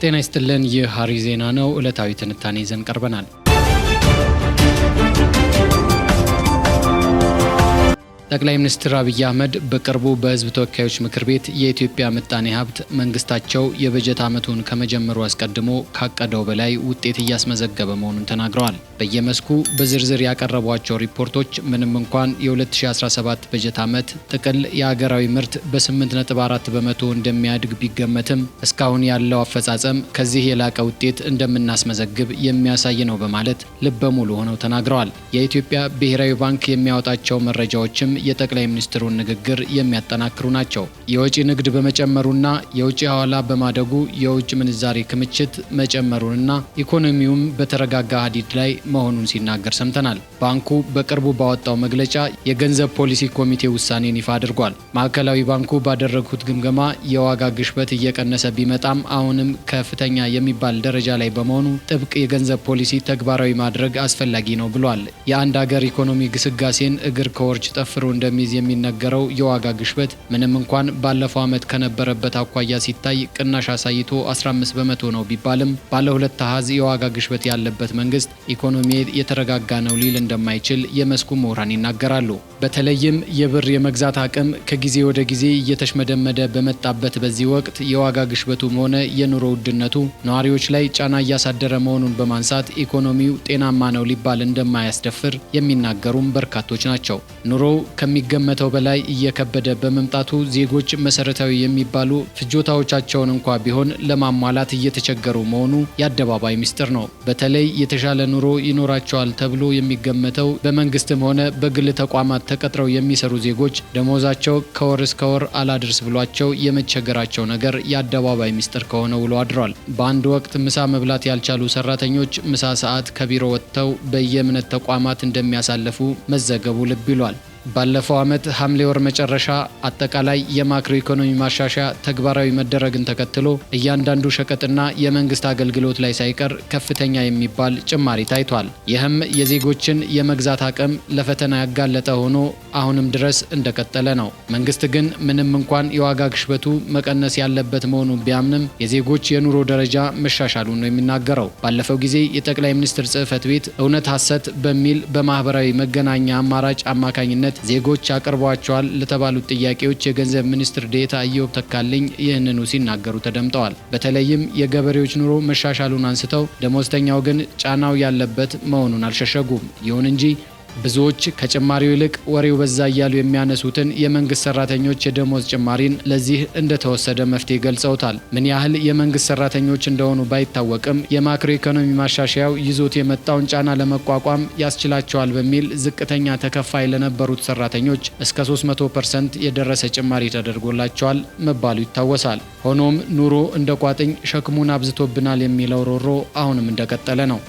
ጤና ይስጥልን። ይህ ሐረሪ ዜና ነው። ዕለታዊ ትንታኔ ይዘን ቀርበናል። ጠቅላይ ሚኒስትር አብይ አህመድ በቅርቡ በሕዝብ ተወካዮች ምክር ቤት የኢትዮጵያ ምጣኔ ሀብት መንግስታቸው የበጀት ዓመቱን ከመጀመሩ አስቀድሞ ካቀደው በላይ ውጤት እያስመዘገበ መሆኑን ተናግረዋል። በየመስኩ በዝርዝር ያቀረቧቸው ሪፖርቶች ምንም እንኳን የ2017 በጀት ዓመት ጥቅል የሀገራዊ ምርት በ8.4 በመቶ እንደሚያድግ ቢገመትም እስካሁን ያለው አፈጻጸም ከዚህ የላቀ ውጤት እንደምናስመዘግብ የሚያሳይ ነው በማለት ልበ ሙሉ ሆነው ተናግረዋል። የኢትዮጵያ ብሔራዊ ባንክ የሚያወጣቸው መረጃዎችም የጠቅላይ ሚኒስትሩን ንግግር የሚያጠናክሩ ናቸው። የውጭ ንግድ በመጨመሩና የውጭ ሐዋላ በማደጉ የውጭ ምንዛሬ ክምችት መጨመሩንና ኢኮኖሚውም በተረጋጋ ሀዲድ ላይ መሆኑን ሲናገር ሰምተናል። ባንኩ በቅርቡ ባወጣው መግለጫ የገንዘብ ፖሊሲ ኮሚቴ ውሳኔን ይፋ አድርጓል። ማዕከላዊ ባንኩ ባደረጉት ግምገማ የዋጋ ግሽበት እየቀነሰ ቢመጣም አሁንም ከፍተኛ የሚባል ደረጃ ላይ በመሆኑ ጥብቅ የገንዘብ ፖሊሲ ተግባራዊ ማድረግ አስፈላጊ ነው ብሏል። የአንድ ሀገር ኢኮኖሚ ግስጋሴን እግር ከወርች ጠፍሮ እንደሚይዝ የሚነገረው የዋጋ ግሽበት ምንም እንኳን ባለፈው ዓመት ከነበረበት አኳያ ሲታይ ቅናሽ አሳይቶ 15 በመቶ ነው ቢባልም ባለ ሁለት አሃዝ የዋጋ ግሽበት ያለበት መንግስት ኢኮኖሚ የተረጋጋ ነው ሊል እንደማይችል የመስኩ ምሁራን ይናገራሉ። በተለይም የብር የመግዛት አቅም ከጊዜ ወደ ጊዜ እየተሽመደመደ በመጣበት በዚህ ወቅት የዋጋ ግሽበቱም ሆነ የኑሮ ውድነቱ ነዋሪዎች ላይ ጫና እያሳደረ መሆኑን በማንሳት ኢኮኖሚው ጤናማ ነው ሊባል እንደማያስደፍር የሚናገሩም በርካቶች ናቸው። ኑሮው ከሚገመተው በላይ እየከበደ በመምጣቱ ዜጎች መሰረታዊ የሚባሉ ፍጆታዎቻቸውን እንኳ ቢሆን ለማሟላት እየተቸገሩ መሆኑ የአደባባይ ሚስጥር ነው። በተለይ የተሻለ ኑሮ ይኖራቸዋል ተብሎ የሚገመተው በመንግስትም ሆነ በግል ተቋማት ተቀጥረው የሚሰሩ ዜጎች ደሞዛቸው ከወር እስከ ወር አላድርስ ብሏቸው የመቸገራቸው ነገር የአደባባይ ሚስጥር ከሆነ ውሎ አድሯል። በአንድ ወቅት ምሳ መብላት ያልቻሉ ሰራተኞች ምሳ ሰዓት ከቢሮ ወጥተው በየእምነት ተቋማት እንደሚያሳልፉ መዘገቡ ልብ ይሏል። ባለፈው ዓመት ሐምሌ ወር መጨረሻ አጠቃላይ የማክሮ ኢኮኖሚ ማሻሻያ ተግባራዊ መደረግን ተከትሎ እያንዳንዱ ሸቀጥና የመንግስት አገልግሎት ላይ ሳይቀር ከፍተኛ የሚባል ጭማሪ ታይቷል። ይህም የዜጎችን የመግዛት አቅም ለፈተና ያጋለጠ ሆኖ አሁንም ድረስ እንደቀጠለ ነው። መንግስት ግን ምንም እንኳን የዋጋ ግሽበቱ መቀነስ ያለበት መሆኑ ቢያምንም የዜጎች የኑሮ ደረጃ መሻሻሉን ነው የሚናገረው። ባለፈው ጊዜ የጠቅላይ ሚኒስትር ጽሕፈት ቤት እውነት ሐሰት በሚል በማህበራዊ መገናኛ አማራጭ አማካኝነት ዜጎች አቅርቧቸዋል ለተባሉት ጥያቄዎች የገንዘብ ሚኒስትር ዴኤታ ኢዮብ ተካልኝ ይህንኑ ሲናገሩ ተደምጠዋል። በተለይም የገበሬዎች ኑሮ መሻሻሉን አንስተው ደሞዝተኛው ግን ጫናው ያለበት መሆኑን አልሸሸጉም። ይሁን እንጂ ብዙዎች ከጭማሪው ይልቅ ወሬው በዛ እያሉ የሚያነሱትን የመንግስት ሰራተኞች የደሞዝ ጭማሪን ለዚህ እንደተወሰደ መፍትሄ ገልጸውታል። ምን ያህል የመንግስት ሰራተኞች እንደሆኑ ባይታወቅም የማክሮ ኢኮኖሚ ማሻሻያው ይዞት የመጣውን ጫና ለመቋቋም ያስችላቸዋል በሚል ዝቅተኛ ተከፋይ ለነበሩት ሰራተኞች እስከ 300% የደረሰ ጭማሪ ተደርጎላቸዋል መባሉ ይታወሳል። ሆኖም ኑሮ እንደ ቋጥኝ ሸክሙን አብዝቶብናል የሚለው ሮሮ አሁንም እንደቀጠለ ነው።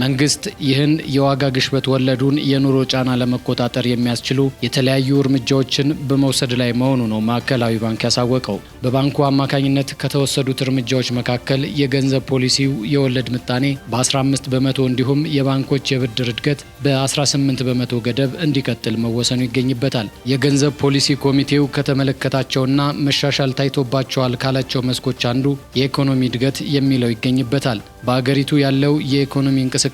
መንግስት ይህን የዋጋ ግሽበት ወለዱን የኑሮ ጫና ለመቆጣጠር የሚያስችሉ የተለያዩ እርምጃዎችን በመውሰድ ላይ መሆኑ ነው ማዕከላዊ ባንክ ያሳወቀው። በባንኩ አማካኝነት ከተወሰዱት እርምጃዎች መካከል የገንዘብ ፖሊሲው የወለድ ምጣኔ በ15 በመቶ እንዲሁም የባንኮች የብድር እድገት በ18 በመቶ ገደብ እንዲቀጥል መወሰኑ ይገኝበታል። የገንዘብ ፖሊሲ ኮሚቴው ከተመለከታቸውና መሻሻል ታይቶባቸዋል ካላቸው መስኮች አንዱ የኢኮኖሚ እድገት የሚለው ይገኝበታል። በአገሪቱ ያለው የኢኮኖሚ እንቅስቃሴም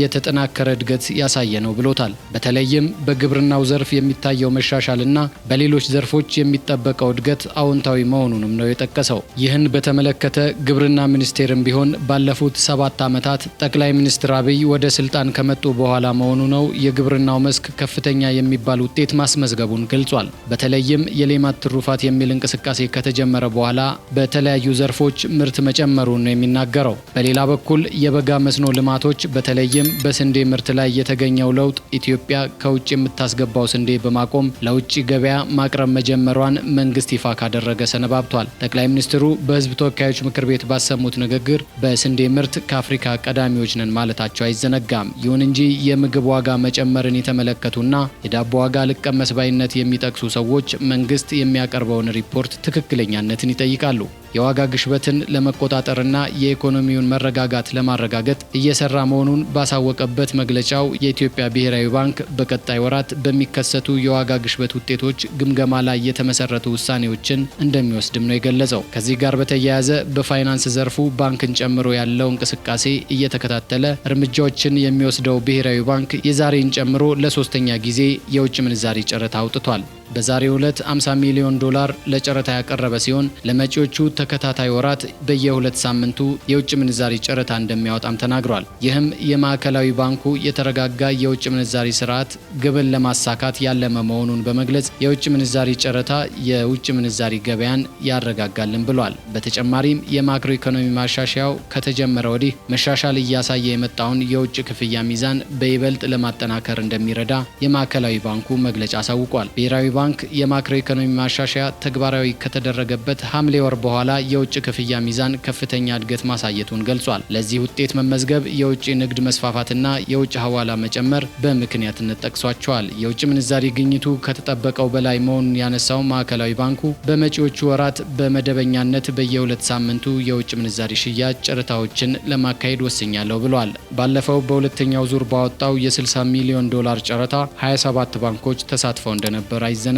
የተጠናከረ እድገት ያሳየ ነው ብሎታል። በተለይም በግብርናው ዘርፍ የሚታየው መሻሻልና በሌሎች ዘርፎች የሚጠበቀው እድገት አዎንታዊ መሆኑንም ነው የጠቀሰው። ይህን በተመለከተ ግብርና ሚኒስቴርም ቢሆን ባለፉት 7 ዓመታት ጠቅላይ ሚኒስትር አብይ ወደ ስልጣን ከመጡ በኋላ መሆኑ ነው የግብርናው መስክ ከፍተኛ የሚባል ውጤት ማስመዝገቡን ገልጿል። በተለይም የሌማት ትሩፋት የሚል እንቅስቃሴ ከተጀመረ በኋላ በተለያዩ ዘርፎች ምርት መጨመሩን ነው የሚናገረው። በሌላ በኩል የበጋ መስኖ ልማቶች በተለይም በስንዴ ምርት ላይ የተገኘው ለውጥ ኢትዮጵያ ከውጭ የምታስገባው ስንዴ በማቆም ለውጭ ገበያ ማቅረብ መጀመሯን መንግስት ይፋ ካደረገ ሰነባብቷል። ጠቅላይ ሚኒስትሩ በሕዝብ ተወካዮች ምክር ቤት ባሰሙት ንግግር በስንዴ ምርት ከአፍሪካ ቀዳሚዎች ነን ማለታቸው አይዘነጋም። ይሁን እንጂ የምግብ ዋጋ መጨመርን የተመለከቱና የዳቦ ዋጋ ልቀመስ ባይነት የሚጠቅሱ ሰዎች መንግስት የሚያቀርበውን ሪፖርት ትክክለኛነትን ይጠይቃሉ። የዋጋ ግሽበትን ለመቆጣጠርና የኢኮኖሚውን መረጋጋት ለማረጋገጥ እየሰራ መሆኑን ባሳወቀበት መግለጫው የኢትዮጵያ ብሔራዊ ባንክ በቀጣይ ወራት በሚከሰቱ የዋጋ ግሽበት ውጤቶች ግምገማ ላይ የተመሰረቱ ውሳኔዎችን እንደሚወስድም ነው የገለጸው። ከዚህ ጋር በተያያዘ በፋይናንስ ዘርፉ ባንክን ጨምሮ ያለው እንቅስቃሴ እየተከታተለ እርምጃዎችን የሚወስደው ብሔራዊ ባንክ የዛሬን ጨምሮ ለሶስተኛ ጊዜ የውጭ ምንዛሪ ጨረታ አውጥቷል። በዛሬው ዕለት 50 ሚሊዮን ዶላር ለጨረታ ያቀረበ ሲሆን ለመጪዎቹ ተከታታይ ወራት በየ2 ሳምንቱ የውጭ ምንዛሪ ጨረታ እንደሚያወጣም ተናግሯል። ይህም የማዕከላዊ ባንኩ የተረጋጋ የውጭ ምንዛሪ ስርዓት ግብን ለማሳካት ያለመ መሆኑን በመግለጽ የውጭ ምንዛሪ ጨረታ የውጭ ምንዛሪ ገበያን ያረጋጋልን ብሏል። በተጨማሪም የማክሮ ኢኮኖሚ ማሻሻያው ከተጀመረ ወዲህ መሻሻል እያሳየ የመጣውን የውጭ ክፍያ ሚዛን በይበልጥ ለማጠናከር እንደሚረዳ የማዕከላዊ ባንኩ መግለጫ አሳውቋል። ብሔራዊ ባንክ የማክሮ ኢኮኖሚ ማሻሻያ ተግባራዊ ከተደረገበት ሐምሌ ወር በኋላ የውጭ ክፍያ ሚዛን ከፍተኛ እድገት ማሳየቱን ገልጿል። ለዚህ ውጤት መመዝገብ የውጭ ንግድ መስፋፋትና የውጭ ሐዋላ መጨመር በምክንያትነት ጠቅሷቸዋል። የውጭ ምንዛሪ ግኝቱ ከተጠበቀው በላይ መሆኑን ያነሳው ማዕከላዊ ባንኩ በመጪዎቹ ወራት በመደበኛነት በየ2 ሳምንቱ የውጭ ምንዛሪ ሽያጭ ጨረታዎችን ለማካሄድ ወስኛለሁ ብሏል። ባለፈው በሁለተኛው ዙር ባወጣው የ60 ሚሊዮን ዶላር ጨረታ 27 ባንኮች ተሳትፈው እንደነበር አይዘነጋም።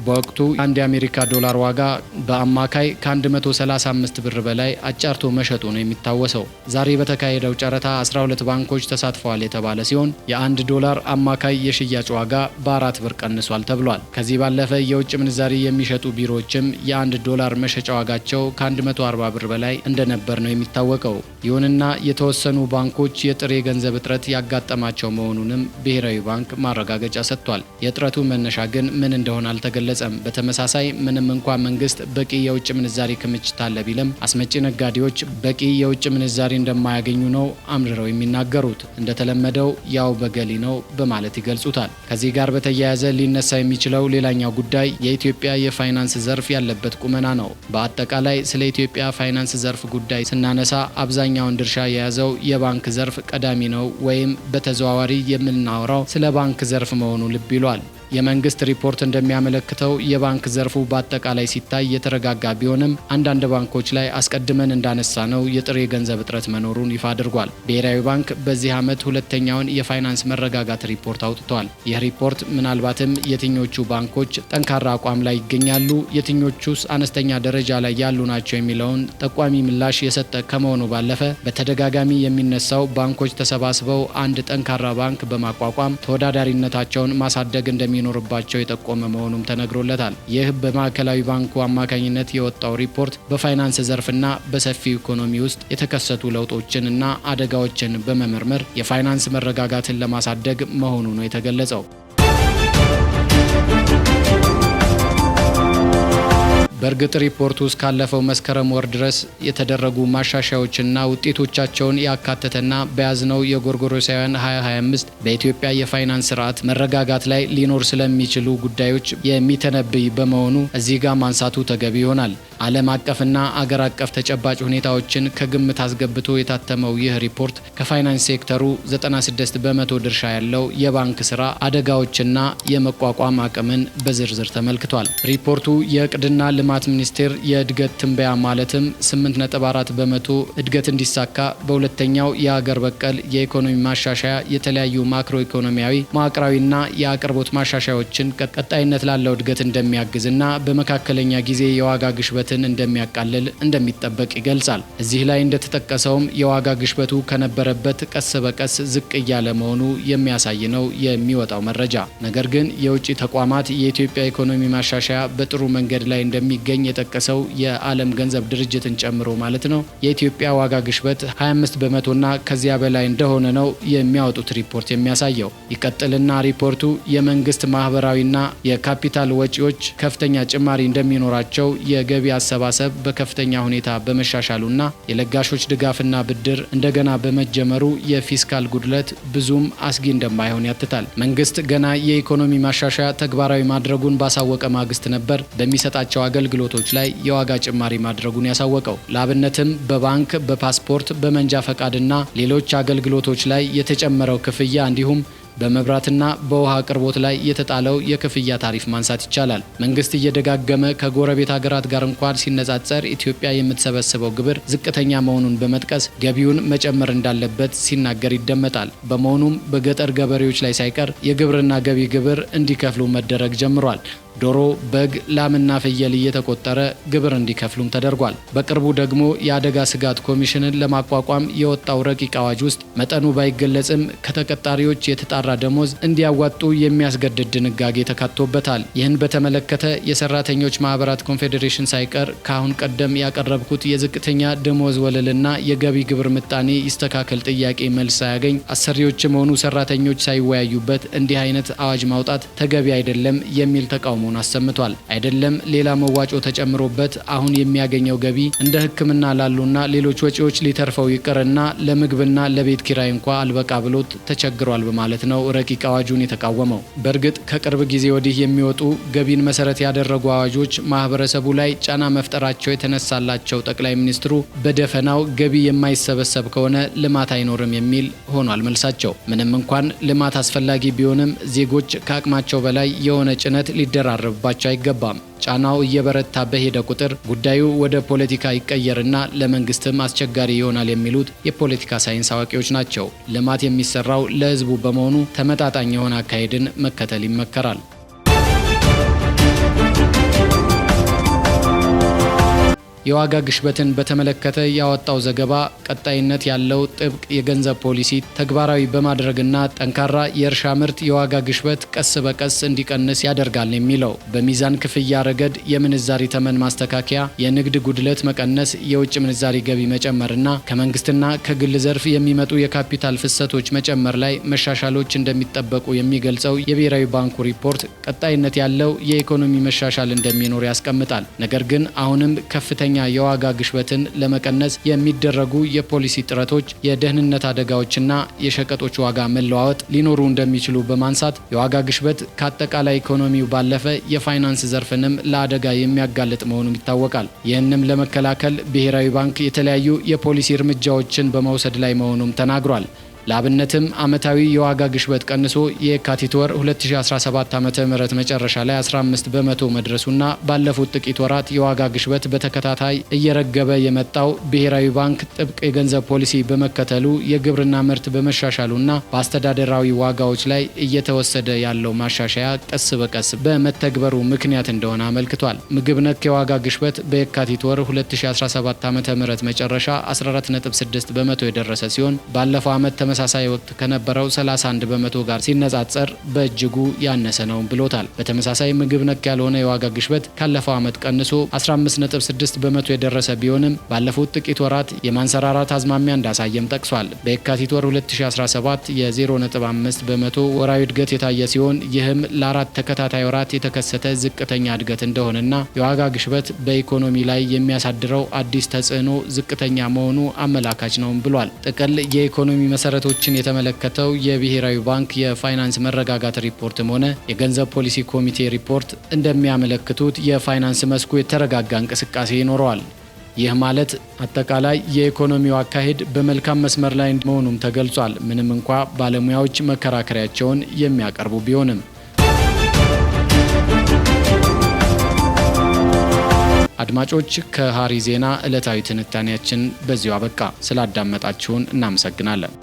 በወቅቱ አንድ የአሜሪካ ዶላር ዋጋ በአማካይ ከ135 ብር በላይ አጫርቶ መሸጡ ነው የሚታወሰው። ዛሬ በተካሄደው ጨረታ 12 ባንኮች ተሳትፈዋል የተባለ ሲሆን የ1 ዶላር አማካይ የሽያጭ ዋጋ በ4 ብር ቀንሷል ተብሏል። ከዚህ ባለፈ የውጭ ምንዛሪ የሚሸጡ ቢሮዎችም የ1 ዶላር መሸጫ ዋጋቸው ከ140 ብር በላይ እንደነበር ነው የሚታወቀው። ይሁንና የተወሰኑ ባንኮች የጥሬ ገንዘብ እጥረት ያጋጠማቸው መሆኑንም ብሔራዊ ባንክ ማረጋገጫ ሰጥቷል። የእጥረቱ መነሻ ግን ምን እንደሆነ አልተገለጸም። በተመሳሳይ ምንም እንኳን መንግስት በቂ የውጭ ምንዛሪ ክምችት አለ ቢልም አስመጪ ነጋዴዎች በቂ የውጭ ምንዛሪ እንደማያገኙ ነው አምርረው የሚናገሩት። እንደተለመደው ያው በገሊ ነው በማለት ይገልጹታል። ከዚህ ጋር በተያያዘ ሊነሳ የሚችለው ሌላኛው ጉዳይ የኢትዮጵያ የፋይናንስ ዘርፍ ያለበት ቁመና ነው። በአጠቃላይ ስለ ኢትዮጵያ ፋይናንስ ዘርፍ ጉዳይ ስናነሳ አብዛኛውን ድርሻ የያዘው የባንክ ዘርፍ ቀዳሚ ነው ወይም በተዘዋዋሪ የምናወራው ስለ ባንክ ዘርፍ መሆኑ ልብ ይሏል። የመንግስት ሪፖርት እንደሚያመለክተው የባንክ ዘርፉ በአጠቃላይ ሲታይ የተረጋጋ ቢሆንም አንዳንድ ባንኮች ላይ አስቀድመን እንዳነሳ ነው የጥሬ ገንዘብ እጥረት መኖሩን ይፋ አድርጓል። ብሔራዊ ባንክ በዚህ ዓመት ሁለተኛውን የፋይናንስ መረጋጋት ሪፖርት አውጥቷል። ይህ ሪፖርት ምናልባትም የትኞቹ ባንኮች ጠንካራ አቋም ላይ ይገኛሉ፣ የትኞቹስ አነስተኛ ደረጃ ላይ ያሉ ናቸው የሚለውን ጠቋሚ ምላሽ የሰጠ ከመሆኑ ባለፈ በተደጋጋሚ የሚነሳው ባንኮች ተሰባስበው አንድ ጠንካራ ባንክ በማቋቋም ተወዳዳሪነታቸውን ማሳደግ እንደሚኖርባቸው የጠቆመ መሆኑም ተነግሮለታል። ይህ በማዕከላዊ ባንኩ አማካኝነት የወጣው ሪፖርት በፋይናንስ ዘርፍና በሰፊው ኢኮኖሚ ውስጥ የተከሰቱ ለውጦችን እና አደጋዎችን በመመርመር የፋይናንስ መረጋጋትን ለማሳደግ መሆኑ ነው የተገለጸው። በእርግጥ ሪፖርቱ እስካለፈው መስከረም ወር ድረስ የተደረጉ ማሻሻያዎችና ውጤቶቻቸውን ያካተተና በያዝነው የጎርጎሮሳውያን 2025 በኢትዮጵያ የፋይናንስ ስርዓት መረጋጋት ላይ ሊኖር ስለሚችሉ ጉዳዮች የሚተነብይ በመሆኑ እዚህ ጋር ማንሳቱ ተገቢ ይሆናል። ዓለም አቀፍና አገር አቀፍ ተጨባጭ ሁኔታዎችን ከግምት አስገብቶ የታተመው ይህ ሪፖርት ከፋይናንስ ሴክተሩ 96 በመቶ ድርሻ ያለው የባንክ ስራ አደጋዎችና የመቋቋም አቅምን በዝርዝር ተመልክቷል። ሪፖርቱ የእቅድና ልማት ሚኒስቴር የእድገት ትንበያ ማለትም 8.4 በመቶ እድገት እንዲሳካ በሁለተኛው የሀገር በቀል የኢኮኖሚ ማሻሻያ የተለያዩ ማክሮ ኢኮኖሚያዊ መዋቅራዊና የአቅርቦት ማሻሻያዎችን ቀጣይነት ላለው እድገት እንደሚያግዝና በመካከለኛ ጊዜ የዋጋ ግሽበትን እንደሚያቃልል እንደሚጠበቅ ይገልጻል። እዚህ ላይ እንደተጠቀሰውም የዋጋ ግሽበቱ ከነበረበት ቀስ በቀስ ዝቅ እያለ መሆኑ የሚያሳይ ነው የሚወጣው መረጃ። ነገር ግን የውጭ ተቋማት የኢትዮጵያ ኢኮኖሚ ማሻሻያ በጥሩ መንገድ ላይ እንደሚገኝ የጠቀሰው የዓለም ገንዘብ ድርጅትን ጨምሮ ማለት ነው የኢትዮጵያ ዋጋ ግሽበት 25 በመቶና ከዚያ በላይ እንደሆነ ነው የሚያወጡት ሪፖርት የሚያሳየው። ይቀጥልና ሪፖርቱ የመንግስት ማህበራዊና የካፒታል ወጪዎች ከፍተኛ ጭማሪ እንደሚኖራቸው፣ የገቢ አሰባሰብ በከፍተኛ ሁኔታ በመሻሻሉና የለጋሾች ድጋፍና ብድር እንደገና በመጀመሩ የፊስካል ጉድለት ብዙም አስጊ እንደማይሆን ያትታል። መንግስት ገና የኢኮኖሚ ማሻሻያ ተግባራዊ ማድረጉን ባሳወቀ ማግስት ነበር በሚሰጣቸው አገልግሎቶች ላይ የዋጋ ጭማሪ ማድረጉን ያሳወቀው። ለአብነትም በባንክ፣ በፓስፖርት፣ በመንጃ ፈቃድና ሌሎች አገልግሎቶች ላይ የተጨመረው ክፍያ እንዲሁም በመብራትና በውሃ አቅርቦት ላይ የተጣለው የክፍያ ታሪፍ ማንሳት ይቻላል። መንግስት እየደጋገመ ከጎረቤት ሀገራት ጋር እንኳን ሲነጻጸር ኢትዮጵያ የምትሰበስበው ግብር ዝቅተኛ መሆኑን በመጥቀስ ገቢውን መጨመር እንዳለበት ሲናገር ይደመጣል። በመሆኑም በገጠር ገበሬዎች ላይ ሳይቀር የግብርና ገቢ ግብር እንዲከፍሉ መደረግ ጀምሯል። ዶሮ፣ በግ፣ ላምና ፍየል እየተቆጠረ ግብር እንዲከፍሉም ተደርጓል። በቅርቡ ደግሞ የአደጋ ስጋት ኮሚሽንን ለማቋቋም የወጣው ረቂቅ አዋጅ ውስጥ መጠኑ ባይገለጽም ከተቀጣሪዎች የተጣራ ደሞዝ እንዲያዋጡ የሚያስገድድ ድንጋጌ ተካቶበታል። ይህን በተመለከተ የሰራተኞች ማህበራት ኮንፌዴሬሽን ሳይቀር ከአሁን ቀደም ያቀረብኩት የዝቅተኛ ደሞዝ ወለልና የገቢ ግብር ምጣኔ ይስተካከል ጥያቄ መልስ ሳያገኝ አሰሪዎችም ሆኑ ሰራተኞች ሳይወያዩበት እንዲህ አይነት አዋጅ ማውጣት ተገቢ አይደለም የሚል ተቃውሞ አሰምቷል። አይደለም ሌላ መዋጮ ተጨምሮበት አሁን የሚያገኘው ገቢ እንደ ሕክምና ላሉና ሌሎች ወጪዎች ሊተርፈው ይቅርና ለምግብና ለቤት ኪራይ እንኳ አልበቃ ብሎት ተቸግሯል በማለት ነው ረቂቅ አዋጁን የተቃወመው። በእርግጥ ከቅርብ ጊዜ ወዲህ የሚወጡ ገቢን መሰረት ያደረጉ አዋጆች ማህበረሰቡ ላይ ጫና መፍጠራቸው የተነሳላቸው ጠቅላይ ሚኒስትሩ በደፈናው ገቢ የማይሰበሰብ ከሆነ ልማት አይኖርም የሚል ሆኗል መልሳቸው። ምንም እንኳን ልማት አስፈላጊ ቢሆንም ዜጎች ከአቅማቸው በላይ የሆነ ጭነት ሊደራረብባቸው አይገባም። ጫናው እየበረታ በሄደ ቁጥር ጉዳዩ ወደ ፖለቲካ ይቀየርና ለመንግስትም አስቸጋሪ ይሆናል የሚሉት የፖለቲካ ሳይንስ አዋቂዎች ናቸው። ልማት የሚሰራው ለህዝቡ በመሆኑ ተመጣጣኝ የሆነ አካሄድን መከተል ይመከራል። የዋጋ ግሽበትን በተመለከተ ያወጣው ዘገባ ቀጣይነት ያለው ጥብቅ የገንዘብ ፖሊሲ ተግባራዊ በማድረግና ጠንካራ የእርሻ ምርት የዋጋ ግሽበት ቀስ በቀስ እንዲቀንስ ያደርጋል የሚለው በሚዛን ክፍያ ረገድ የምንዛሪ ተመን ማስተካከያ፣ የንግድ ጉድለት መቀነስ፣ የውጭ ምንዛሪ ገቢ መጨመርና ከመንግስትና ከግል ዘርፍ የሚመጡ የካፒታል ፍሰቶች መጨመር ላይ መሻሻሎች እንደሚጠበቁ የሚገልጸው የብሔራዊ ባንኩ ሪፖርት ቀጣይነት ያለው የኢኮኖሚ መሻሻል እንደሚኖር ያስቀምጣል። ነገር ግን አሁንም ከፍተኛ የዋጋ ግሽበትን ለመቀነስ የሚደረጉ የፖሊሲ ጥረቶች የደህንነት አደጋዎችና የሸቀጦች ዋጋ መለዋወጥ ሊኖሩ እንደሚችሉ በማንሳት የዋጋ ግሽበት ከአጠቃላይ ኢኮኖሚው ባለፈ የፋይናንስ ዘርፍንም ለአደጋ የሚያጋልጥ መሆኑን ይታወቃል። ይህንም ለመከላከል ብሔራዊ ባንክ የተለያዩ የፖሊሲ እርምጃዎችን በመውሰድ ላይ መሆኑም ተናግሯል። ለአብነትም ዓመታዊ የዋጋ ግሽበት ቀንሶ የካቲት ወር 2017 ዓ.ም መጨረሻ ላይ 15 በመቶ መድረሱና ባለፉት ጥቂት ወራት የዋጋ ግሽበት በተከታታይ እየረገበ የመጣው ብሔራዊ ባንክ ጥብቅ የገንዘብ ፖሊሲ በመከተሉ የግብርና ምርት በመሻሻሉና በአስተዳደራዊ ዋጋዎች ላይ እየተወሰደ ያለው ማሻሻያ ቀስ በቀስ በመተግበሩ ምክንያት እንደሆነ አመልክቷል። ምግብ ነክ የዋጋ ግሽበት በየካቲት ወር 2017 ዓ.ም መጨረሻ 14.6 በመቶ የደረሰ ሲሆን ባለፈው ዓመት ተመሳሳይ ወቅት ከነበረው 31 በመቶ ጋር ሲነጻጸር በእጅጉ ያነሰ ነው ብሎታል። በተመሳሳይ ምግብ ነክ ያልሆነ የዋጋ ግሽበት ካለፈው ዓመት ቀንሶ 15.6 በመቶ የደረሰ ቢሆንም ባለፉት ጥቂት ወራት የማንሰራራት አዝማሚያ እንዳሳየም ጠቅሷል። በየካቲት ወር 2017 የ0.5 በመቶ ወራዊ እድገት የታየ ሲሆን ይህም ለአራት ተከታታይ ወራት የተከሰተ ዝቅተኛ እድገት እንደሆነና የዋጋ ግሽበት በኢኮኖሚ ላይ የሚያሳድረው አዲስ ተጽዕኖ ዝቅተኛ መሆኑ አመላካች ነው ብሏል። ጥቅል የኢኮኖሚ መሰረቶችን የተመለከተው የብሔራዊ ባንክ የፋይናንስ መረጋጋት ሪፖርትም ሆነ የገንዘብ ፖሊሲ ኮሚቴ ሪፖርት እንደሚያመለክቱት የፋይናንስ መስኩ የተረጋጋ እንቅስቃሴ ይኖረዋል። ይህ ማለት አጠቃላይ የኢኮኖሚው አካሄድ በመልካም መስመር ላይ መሆኑም ተገልጿል። ምንም እንኳ ባለሙያዎች መከራከሪያቸውን የሚያቀርቡ ቢሆንም አድማጮች ከሐሪ ዜና ዕለታዊ ትንታኔያችን በዚሁ አበቃ። ስላዳመጣችሁን እናመሰግናለን።